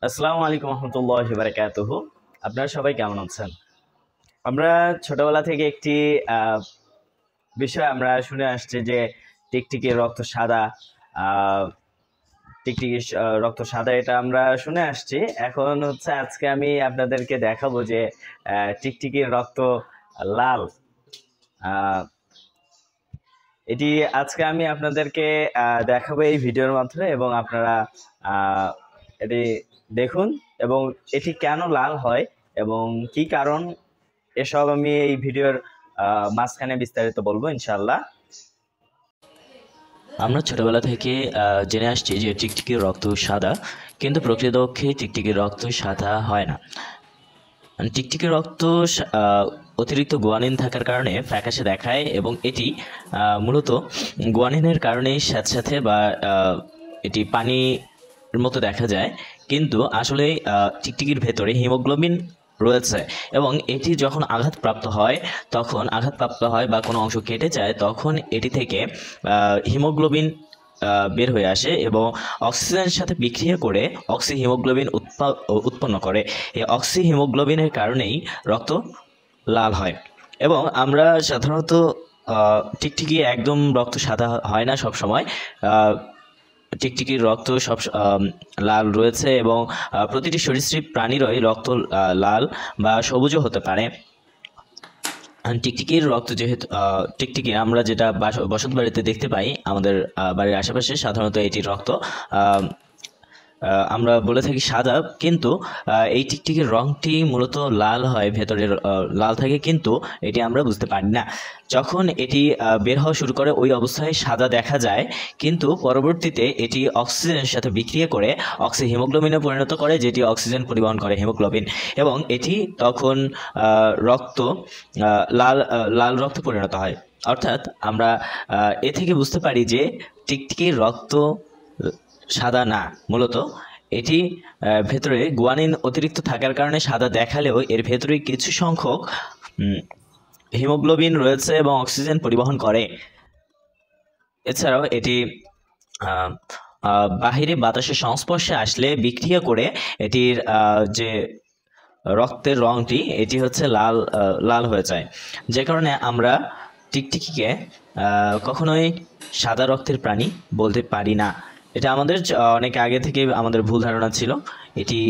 আসসালামু আলাইকুম রহমতুল্লাহি বারাকাতুহু। আপনারা সবাই কেমন আছেন? আমরা ছোটবেলা থেকে একটি আহ, বিষয় আমরা শুনে আসছি যে টিকটিকির রক্ত সাদা। আহ, টিকটিকির রক্ত সাদা, এটা আমরা শুনে আসছি। এখন হচ্ছে আজকে আমি আপনাদেরকে দেখাবো যে টিকটিকির রক্ত লাল। আহ, এটি আজকে আমি আপনাদেরকে দেখাবো এই ভিডিওর মাধ্যমে, এবং আপনারা আহ, এটি দেখুন এবং এটি কেন লাল হয় এবং কি কারণ, এসব আমি এই ভিডিওর মাঝখানে বিস্তারিত বলবো ইনশাল্লাহ। আমরা ছোটবেলা থেকে জেনে আসছি যে টিকটিকির রক্ত সাদা, কিন্তু প্রকৃতপক্ষে টিকটিকির রক্ত সাদা হয় না। টিকটিকির রক্ত অতিরিক্ত গুয়ানিন থাকার কারণে ফ্যাকাশে দেখায়, এবং এটি মূলত গুয়ানিনের কারণে সাথে সাথে বা এটি পানির মতো দেখা যায়, কিন্তু আসলে টিকটিকির ভেতরে হিমোগ্লোবিন রয়েছে। এবং এটি যখন আঘাতপ্রাপ্ত হয় বা কোনো অংশ কেটে যায়, তখন এটি থেকে হিমোগ্লোবিন বের হয়ে আসে এবং অক্সিজেনের সাথে বিক্রিয়া করে অক্সি হিমোগ্লোবিন উৎপন্ন করে। এই অক্সি হিমোগ্লোবিনের কারণেই রক্ত লাল হয়। এবং আমরা সাধারণত টিকটিকি একদম রক্ত সাদা হয় না সব সময়। টিকটিকির রক্ত লাল রয়েছে, এবং প্রতিটি সরীসৃপ প্রাণীরই রক্ত লাল বা সবুজও হতে পারে। টিকটিকির রক্ত যেহেতু টিকটিকি আমরা যেটা বসত বাড়িতে দেখতে পাই আমাদের বাড়ির আশেপাশে, সাধারণত এটির রক্ত আমরা বলে থাকি সাদা, কিন্তু এই টিকটিকির রংটি মূলত লাল হয়, ভেতরের লাল থাকে, কিন্তু এটি আমরা বুঝতে পারি না। যখন এটি বের হওয়া শুরু করে ওই অবস্থায় সাদা দেখা যায়, কিন্তু পরবর্তীতে এটি অক্সিজেনের সাথে বিক্রিয়া করে অক্সি হিমোগ্লোবিনে পরিণত করে, যেটি অক্সিজেন পরিবহন করে হিমোগ্লোবিন, এবং এটি তখন রক্ত লাল রক্তে পরিণত হয়। অর্থাৎ আমরা এ থেকে বুঝতে পারি যে টিকটিকির রক্ত সাদা না, মূলত এটি ভেতরে গুয়ানিন অতিরিক্ত থাকার কারণে সাদা দেখালেও এর ভেতরে কিছু সংখ্যক হিমোগ্লোবিন রয়েছে এবং অক্সিজেন পরিবহন করে। এছাড়াও এটি বাহিরে বাতাসের সংস্পর্শে আসলে বিক্রিয়া করে এটির যে রক্তের রংটি এটি হচ্ছে লাল লাল হয়ে যায়, যে কারণে আমরা টিকটিকিকে কখনোই সাদা রক্তের প্রাণী বলতে পারি না। এটা আমাদের অনেক আগে থেকে আমাদের ভুল ধারণা ছিল। এটি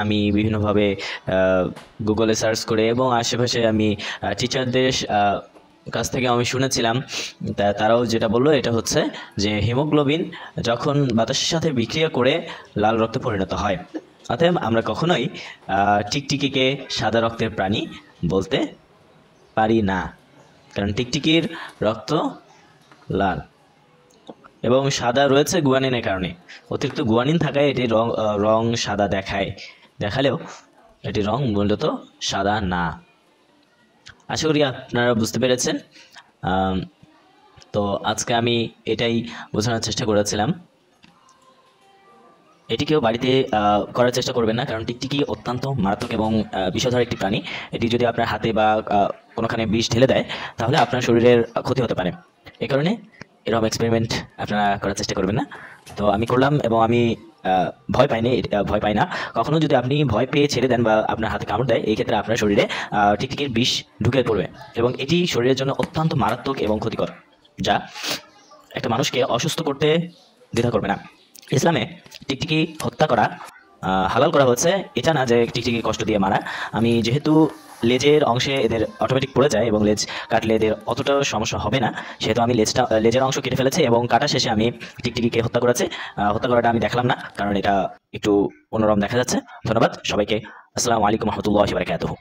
আমি বিভিন্নভাবে গুগলে সার্চ করে এবং আশেপাশে আমি টিচারদের কাছ থেকে আমি শুনেছিলাম, তারাও যেটা বললো এটা হচ্ছে যে হিমোগ্লোবিন যখন বাতাসের সাথে বিক্রিয়া করে লাল রক্তে পরিণত হয়। অতএব আমরা কখনোই টিকটিকিকে সাদা রক্তের প্রাণী বলতে পারি না, কারণ টিকটিকির রক্ত লাল এবং সাদা রয়েছে গুয়ানিনের কারণে। অতিরিক্ত গুয়ানিন থাকায় এটি রং সাদা দেখালেও এটি রং মূলত সাদা না। আশা করি আপনারা বুঝতে পেরেছেন। তো আজকে আমি এটাই বোঝানোর চেষ্টা করেছিলাম। এটি কেউ বাড়িতে করার চেষ্টা করবেন না, কারণ টিকটিকি অত্যন্ত মারাত্মক এবং বিষধর একটি প্রাণী। এটি যদি আপনার হাতে বা কোনোখানে বিষ ঢেলে দেয়, তাহলে আপনার শরীরের ক্ষতি হতে পারে। এই কারণে এরকম এক্সপেরিমেন্ট আপনারা করার চেষ্টা করবেন না। তো আমি করলাম এবং আমি ভয় পাই না। কখনো যদি আপনি ভয় পেয়ে ছেড়ে দেন বা আপনার হাতে কামড় দেয়, এই ক্ষেত্রে আপনার শরীরে টিকটিকির বিষ ঢুকে পড়বে, এবং এটি শরীরের জন্য অত্যন্ত মারাত্মক এবং ক্ষতিকর, যা একটা মানুষকে অসুস্থ করতে দ্বিধা করবে না। ইসলামে টিকটিকি হত্যা করা হালাল করা হচ্ছে, এটা না যে টিকটিকি কষ্ট দিয়ে মারা। আমি যেহেতু লেজের অংশে এদের অটোমেটিক পড়ে যায় এবং লেজ কাটলে এদের অতটা সমস্যা হবে না, সেহেতু আমি লেজের অংশ কেটে ফেলেছি এবং কাটা শেষে আমি টিকটিকিকে হত্যা করাটা আমি দেখালাম না, কারণ এটা একটু অন্যরকম দেখা যাচ্ছে। ধন্যবাদ সবাইকে। আসসালামু আলাইকুম রহমতুল্লাহি ওয়া বারাকাতুহু।